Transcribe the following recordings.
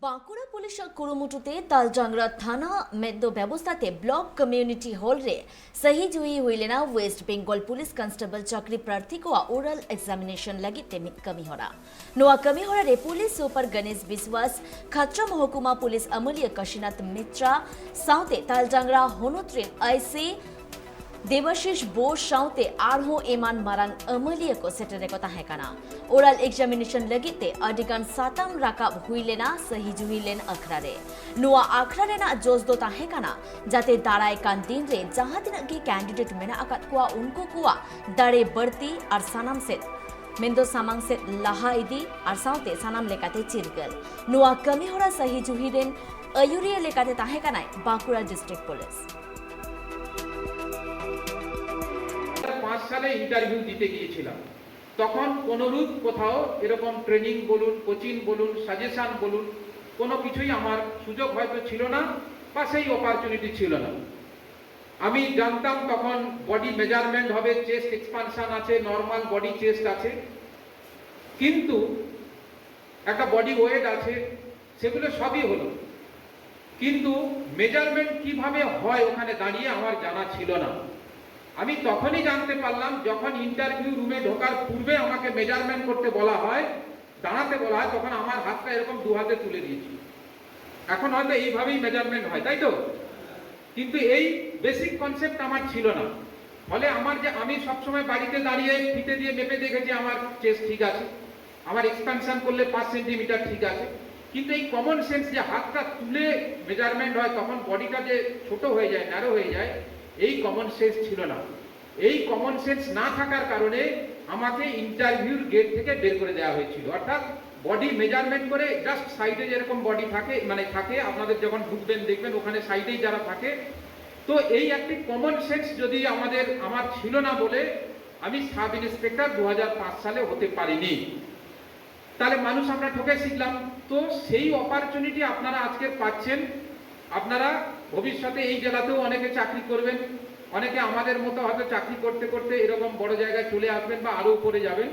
Bankura police कुरुमुटुते तालजांगरा थाना मेद्दो व्यवस्थाते block community hall रे सही जुई हुईलेना वेस्ट बेंगल पुलिस कांस्टेबल चाकरी प्रार्थी को ओरल एग्जामिनेशन लगी तेमित कमी होरा नोआ कमी होरा रे पुलिस सुपर गणेश विश्वास खात्रा महकुमा पुलिस अमूल्य काशीनाथ मित्रा साउते तालजांगरा होनुत्रिन आईसी देवाशीष बोस साउते आरहो एमान मारांग अमलिया को सेटरे को ताहेकाना ओरल एग्जामिनेशन लगिते अधिकांश सातम राकाब हुईलेना सही जुहिलेन अखरारे नुआ अखरारे ना जोस दो ताहेकाना जाते दाराय कान दिन रे जहां तिना की कैंडिडेट मेना अकात कुआ उनको कुआ दाड़े बढ़ती और सानाम से मेंदो सामांग से लाहा इदी और साउते सानाम लेकाते चिरगल नुआ कमी होरा सही जुहिलेन अयुरिया लेकाते ताहेकानाय बांकुड़ा डिस्ट्रिक्ट पुलिस 5 সালে ইন্টারভিউ দিতে গিয়েছিলাম তখন কোনরূপ কোথাও এরকম ট্রেনিং বলুন কোচিং বলুন সাজেশন বলুন কোনো কিছুই আমার সুযোগ হয়তো ছিল না বা সেই অপরচুনিটি ছিল না আমি জানতাম তখন বডি মেজারমেন্ট হবে চেস্ট এক্সপানশন আছে নরমাল বডি চেস্ট আছে কিন্তু একটা বডি ওয়েট আছে সেগুলো সবই হলো কিন্তু মেজারমেন্ট কিভাবে হয় ওখানে দাঁড়িয়ে আমার জানা ছিল না আমি তখনই জানতে পারলাম যখন ইন্টারভিউ রুমে ঢোকার পূর্বে আমাকে মেজারমেন্ট করতে বলা হয় দাঁড়াতে বলা হয় তখন আমার হাতটা এরকম দু হাতে তুলে দিয়েছি এখন হয়তো এইভাবেই মেজারমেন্ট হয় তাই তো কিন্তু এই বেসিক কনসেপ্ট আমার ছিল না ফলে আমার যে আমি সবসময় বাড়িতে দাঁড়িয়ে ফিতে দিয়ে মেপে দেখেছি আমার চেস্ট ঠিক আছে আমার এক্সপ্যানশন করলে 5 সেন্টিমিটার ঠিক আছে কিন্তু এই কমন সেন্স যে হাতটা তুলে মেজারমেন্ট হয় তখন বডিটা যে ছোট হয়ে যায় ন্যারো হয়ে যায় এই কমন সেন্স ছিল না এই কমন সেন্স না থাকার কারণে আমাকে ইন্টারভিউর গেট থেকে বের করে দেওয়া হয়েছিল অর্থাৎ বডি মেজারমেন্ট করে জাস্ট সাইডে যেরকম বডি থাকে মানে থাকে আপনাদের যখন ঢুকবেন দেখবেন ওখানে সাইডেই যারা থাকে তো এই একটি কমন সেন্স যদি আমার ছিল না বলে আমি সাব ইন্সপেক্টর 2005 সালে হতে পারিনি তাহলে মানুষ আমরা ঠকে শিখলাম তো সেই অপরচুনিটি আপনারা আজকে পাচ্ছেন আপনারা ভবিষ্যতে এই জেলাতেও অনেকে চাকরি করবেন অনেকে আমাদের মতো হয়তো চাকরি করতে করতে এরকম বড় জায়গায় চলে আসবেন বা আরো উপরে যাবেন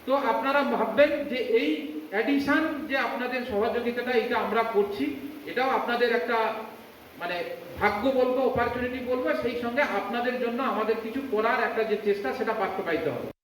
তো আপনারা ভাববেন যে এই অ্যাডিশন যে আপনাদের সহযোগিতাটা এটা আমরা করছি এটাও আপনাদের একটা মানে ভাগ্য বলবো অপরচুনিটি বলবো সেই সঙ্গে আপনাদের জন্য আমাদের কিছু করার একটা যে চেষ্টা সেটা বাস্তবায়িত হবে